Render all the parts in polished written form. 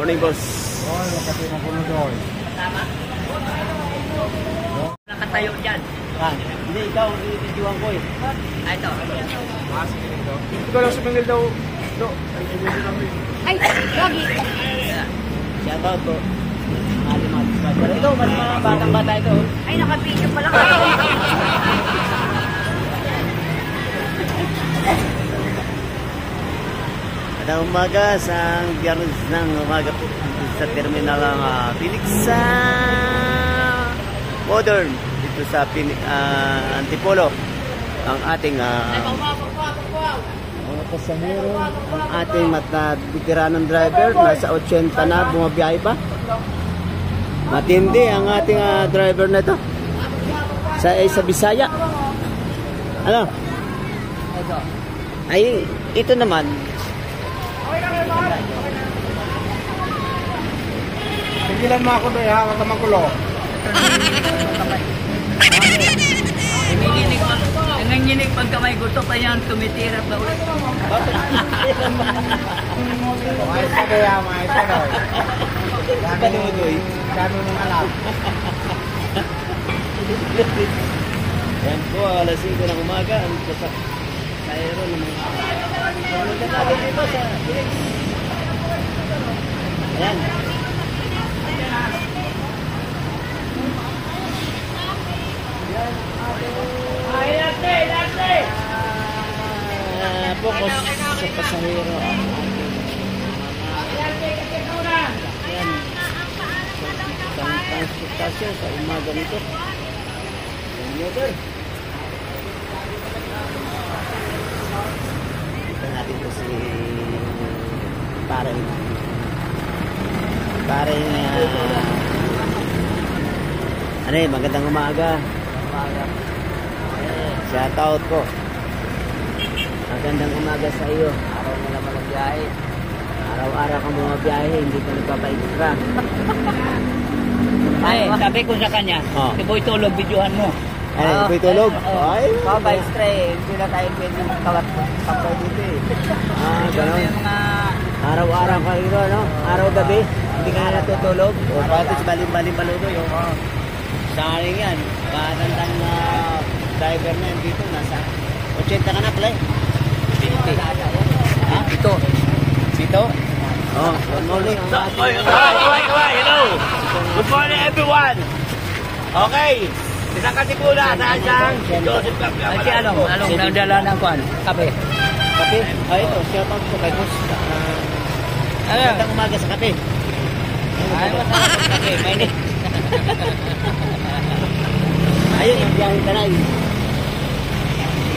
Morning, boss. Oh, nakati mo kuno doon. Tama? Nakatayo dyan. Hindi, ikaw, i-videoan ko eh. Ay, ito. Ikaw lang sumingil daw. Ay, lagi. Shout out po. Pero ito, mas mga batang-bata ito. Ay, naka-video pala. Magandang umaga sa Biyernes ng umaga po sa terminal ng Phoenix Modern dito sa Antipolo ang ating mga pasahero, ang ating veteranong driver nasa 80 na, bumabiyahe pa. Matindi ang ating driver na ito sa Bisaya. Ano? Ay, ito naman Tigilan mo ako doon, hawak ka magulo. Nanginginig pag kamay gusto pa yan, tumitirap na ulit. Maayos ka kaya, maayos ka doon. Dami mong alam. Yan po, alas 5 ng umaga ang aero ng mga natin dito sa Phoenix. Ayan. Focus sa pasahero. Ayan. Sa transportasyon sa umaga nito. Umaga. Ito natin po si parang ano eh, magandang umaga. Shout out po. Magandang umaga sa iyo. Araw mo naman ang biyahe. Araw-araw kang bumabiyahe, hindi ka nagpapaintra. Ay, sabi ko sa kanya, si Boy Tulog, videohan mo. Ay, ito'y tulog. Ay, By stray, hindi na tayo pwede magkawat kapag dito eh. Gano'n. Yung mga... Araw-araw ka rin, no? Araw-gabi, hindi ka na natutulog. O, pati sa baling-baling baluto yung saring yan. Katandang driver na yan dito, nasa 80 ka na pala eh. Ha? Sito? Oh, good morning. Hello! Good morning everyone! Okay! Isang katikula na siyang Joseph Capcom. Ay, anong nandala ng kuwan? Kape. Kape? Ay, ito, shout out po kay boss. Magandang umaga sa kape. Ay, masarap ang kape. Mainit. Ayun, yung biyahe tanay.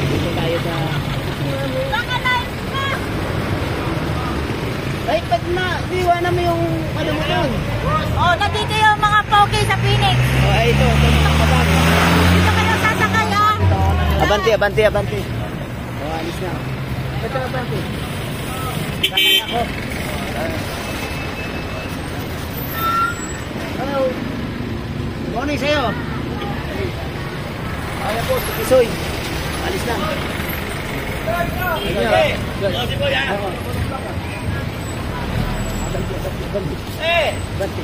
Dito tayo sa... Ay, pag na-iwan namin yung ano mo doon. Oh, nandito yung mga pogi sa Phoenix. Oh, ay, ito. Dito kayo sasakay, ah. Abanti. Oh, alis na. Ito, abanti. Sakay ako. Hello. Morning sa'yo. Kaya po, Kisoy. Alis na. Joseph po yan! Banti.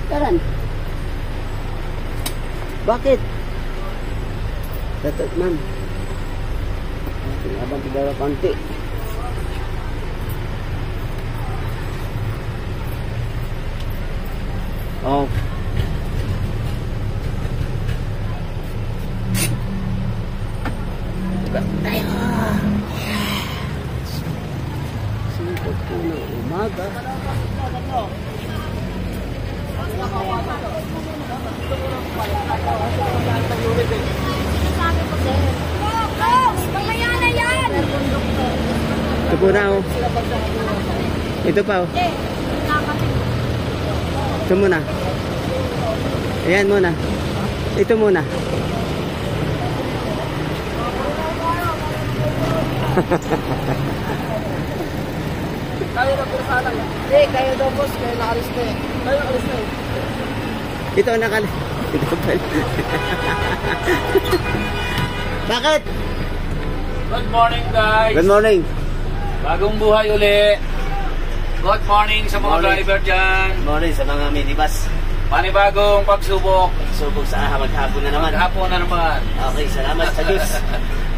Taran. Bakit? Dapat man. Abang tiga panti. Oh. Tayo. Singkot po na umaga. Mamaya na yan. Ito po na oh. Ito pa oh. Ito muna. Ayan muna. Ito muna. Kayo na po sana. Kayo daw boss, kayo nakalis na eh. Kayo nakalis na eh. Ito nakal. Bakit? Good morning, guys. Good morning. Bagong buhay uli. Good morning sa mga Morning. driver dyan. Good morning sa mga minibus. Panibagong pagsubok. Subok sa maghapon na naman. Maghapon na naman. Okay, salamat sa Diyos.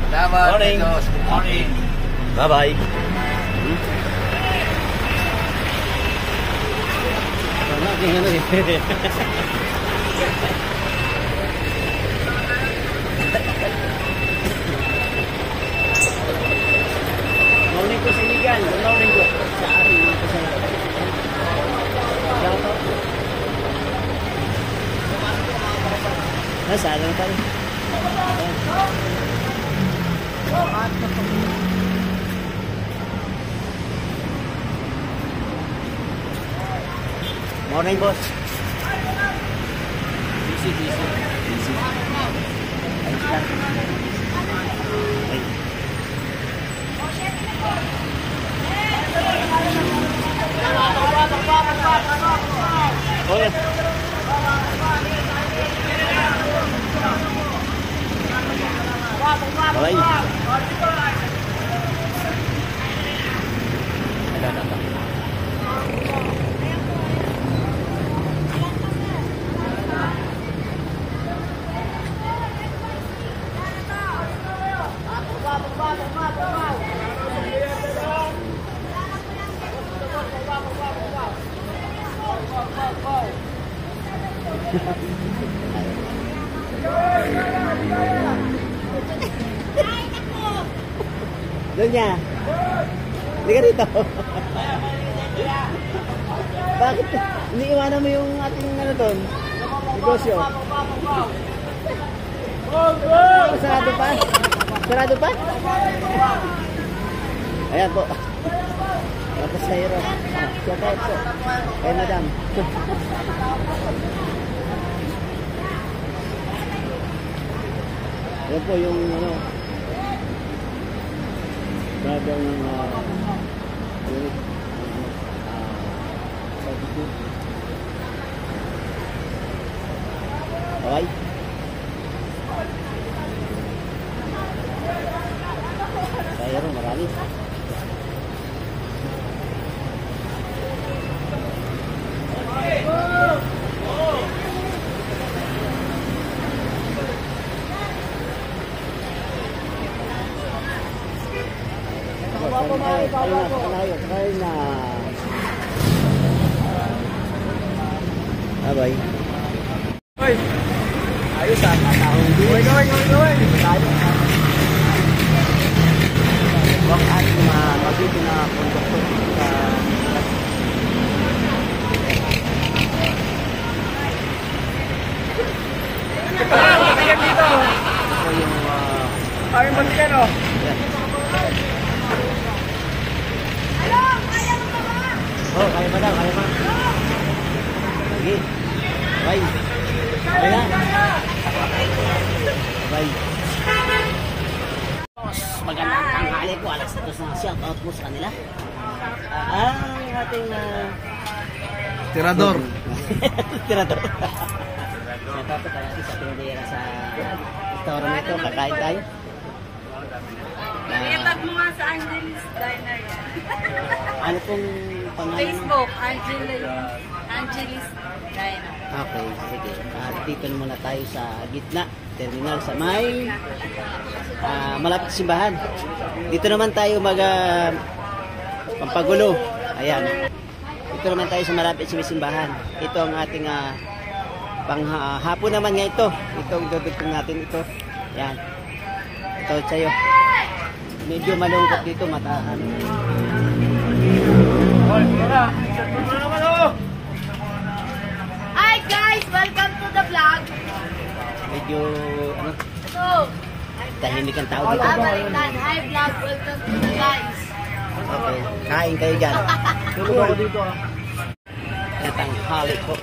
Salamat. Morning. Diyos. Good morning. Bye-bye. Morning po sa Iligan. Good morning po sa ating mga kasalanan. Shout out po. Nasalang pa rin. Morning, boss. Busy. Ayos lang. Ay. Oh, yeah. Bye. Doon niya. Hindi ka dito. Bakit? Iniiwanan mo yung ating ano doon? Negosyo. Sarado pa? Sarado pa? Ayan po. Tapos sa hero. Shout out po. Kay madam. Ayan po yung ano. Bagang unit. Okay. Kaya rin, marami. Bye-bye. Hoy! Ayos ah, taong bilis. Gawin! Tayo. Huwag ay mabuti na konduktor sa Balikan dito! ito yung Ay, balikan oh! oh, kaya pa daw, kaya pa. Sige. Bye. Okay na. Bye. Magandang tanghali po. Alas 2 na shout out po sa kanila. Ang ating Tirador! Tirador. Shout out po kaya sa tinidera sa restaurant ito. Kakain tayo. Iatag mo nga sa Angelis Diner yan. Ano pong pangalan? Facebook, Angelis Diner. Okay, sige. Dito muna tayo sa gitna terminal sa may malapit sa simbahan. Dito naman tayo pampagulo. Ayan. Dito naman tayo sa malapit sa may simbahan. Ito ang ating panghapon naman nga ito. Ito ang dudugtong natin ito. Ayan. Ito sa'yo. Medyo malungkot dito, matahan. Hi guys! Welcome to the vlog! Medyo, So, tahimik ang tao dito. Balikan. Hi vlog! Welcome to the guys! Okay, kain kayo dyan. Tulog ako dito ah. Tanghali po.